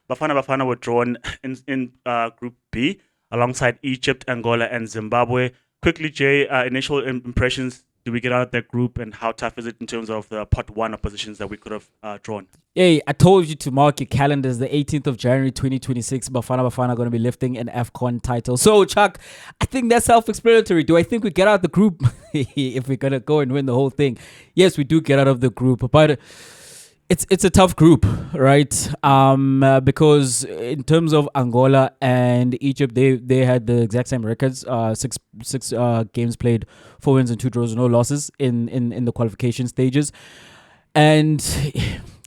Bafana Bafana were drawn in Group B alongside Egypt, Angola, and Zimbabwe. Quickly, Jay, initial impressions. Do we get out of that group, and how tough is it in terms of the pot one oppositions that we could have drawn? Hey, I told you to mark your calendars. The 18th of January 2026, Bafana Bafana are going to be lifting an AFCON title. So, Chuck, I think that's self-explanatory. Do I think we get out of the group if we're going to go and win the whole thing? Yes, we do get out of the group, but it's a tough group, right? Because in terms of Angola and Egypt, they had the exact same records. Six games played, 4 wins and 2 draws, no losses in the qualification stages. And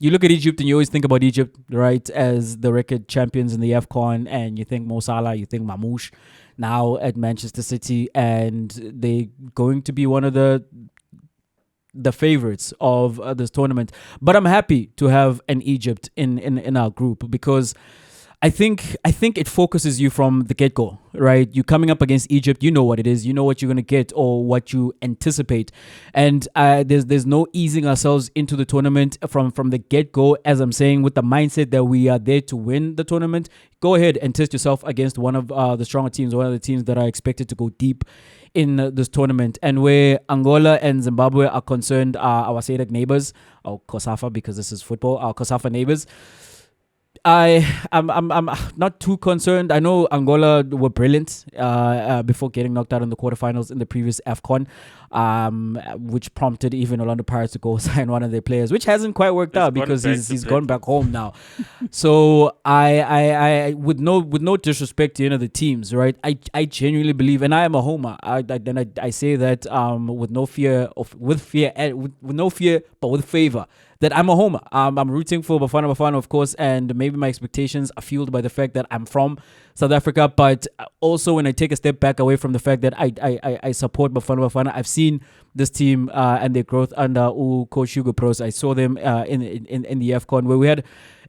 you look at Egypt and you always think about Egypt, right, as the record champions in the AFCON, and you think Mo Salah, you think Mamouche now at Manchester City, and they're going to be one of the favorites of this tournament. But I'm happy to have an Egypt in our group because I think it focuses you from the get-go, right? You coming up against Egypt, you know what it is, you know what you're gonna get or what you anticipate, and there's no easing ourselves into the tournament from the get-go. As I'm saying, with the mindset that we are there to win the tournament, go ahead and test yourself against one of the stronger teams, one of the teams that are expected to go deep in this tournament. And where Angola and Zimbabwe are concerned, our SADC neighbors, or COSAFA because this is football, our COSAFA neighbors. I'm not too concerned. I know Angola were brilliant before getting knocked out in the quarterfinals in the previous AFCON, which prompted even Orlando Pirates to go sign one of their players, which hasn't quite worked out because he's gone back home now. So I with no disrespect to the teams, right? I genuinely believe, and I am a homer. I say that with no fear with no fear, but with favor, that I'm a homer. I'm rooting for Bafana Bafana, of course, and maybe my expectations are fueled by the fact that I'm from South Africa, but also when I take a step back away from the fact that I support Bafana Bafana, I've seen this team and their growth under Coach Hugo Bros. I saw them in the AFCON where we had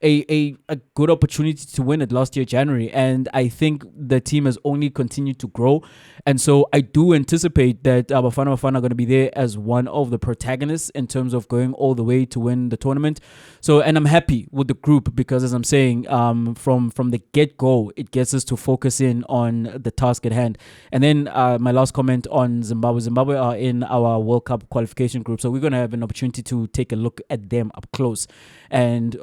a good opportunity to win it last year, January. And I think the team has only continued to grow. And so I do anticipate that Bafana Bafana are going to be there as one of the protagonists in terms of going all the way to win the tournament. So, and I'm happy with the group because, as I'm saying, from the get-go, it gets us to focus in on the task at hand. And then my last comment on Zimbabwe. Zimbabwe are in our World Cup qualification group. So we're going to have an opportunity to take a look at them up close. And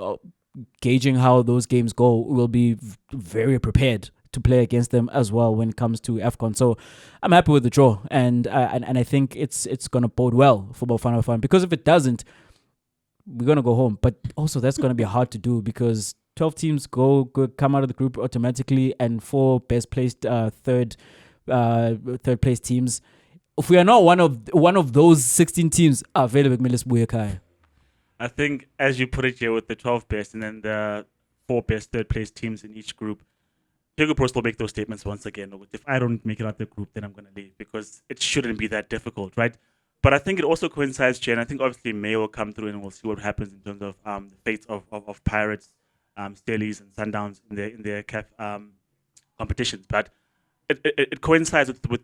gauging how those games go, we'll be very prepared to play against them as well when it comes to AFCON. So I'm happy with the draw, and I think it's gonna bode well for Bafana Bafana, because if it doesn't, we're gonna go home. But also that's gonna be hard to do because 12 teams come out of the group automatically, and 4 best placed third place teams. If we are not one of those 16 teams, available. I think, as you put it here, with the 12 best and then the 4 best third place teams in each group, Hugo Bros will make those statements once again. If I don't make it out the group, then I'm going to leave, because it shouldn't be that difficult, right? But I think it also coincides, Jay, and I think obviously May will come through and we'll see what happens in terms of the fate of Pirates, Steelies, and Sundowns in their CAF competitions. But it coincides with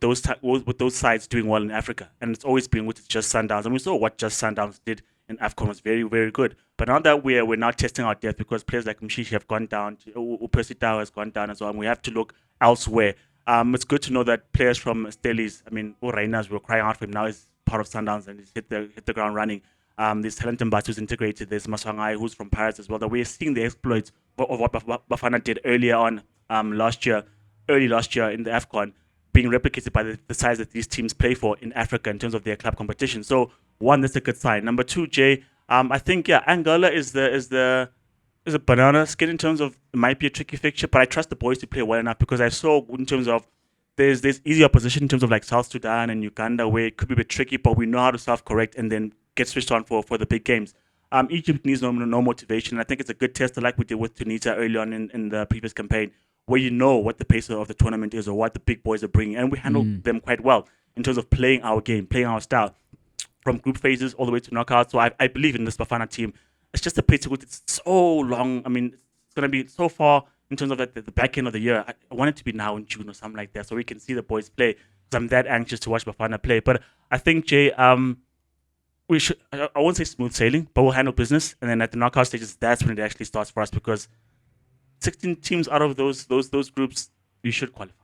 those sides doing well in Africa, and it's always been with just Sundowns, and we saw what just Sundowns did in AFCON was very, very good. But now that we're now testing our depth, because players like Mshishi have gone down, Percy Tau has gone down as well, and we have to look elsewhere. It's good to know that players from Stelis, Rainas, were crying out for him. Now he's part of Sundowns and he's hit the ground running. There's Talentum Bats who's integrated. There's Maswangai who's from Pirates as well. That we're seeing the exploits of what Bafana did earlier on early last year in the AFCON, being replicated by the size that these teams play for in Africa in terms of their club competition. So one, that's a good sign. Number two, Jay, I think Angola is a banana skin in terms of it might be a tricky fixture, but I trust the boys to play well enough, because I saw in terms of there's easy opposition in terms of like South Sudan and Uganda, where it could be a bit tricky, but we know how to self-correct and then get switched on for the big games. Egypt needs no motivation. I think it's a good test, like we did with Tunisia early on in the previous campaign, where you know what the pace of the tournament is or what the big boys are bringing, and we handled them quite well in terms of playing our game, playing our style, from group phases all the way to knockouts. So I believe in this Bafana team. It's just a pity it's so long. I mean, it's going to be so far in terms of like the back end of the year. I want it to be now in June or something like that, so we can see the boys play, because I'm that anxious to watch Bafana play. But I think, Jay, we should, I won't say smooth sailing, but we'll handle business. And then at the knockout stages, that's when it actually starts for us, because 16 teams out of those groups, you should qualify.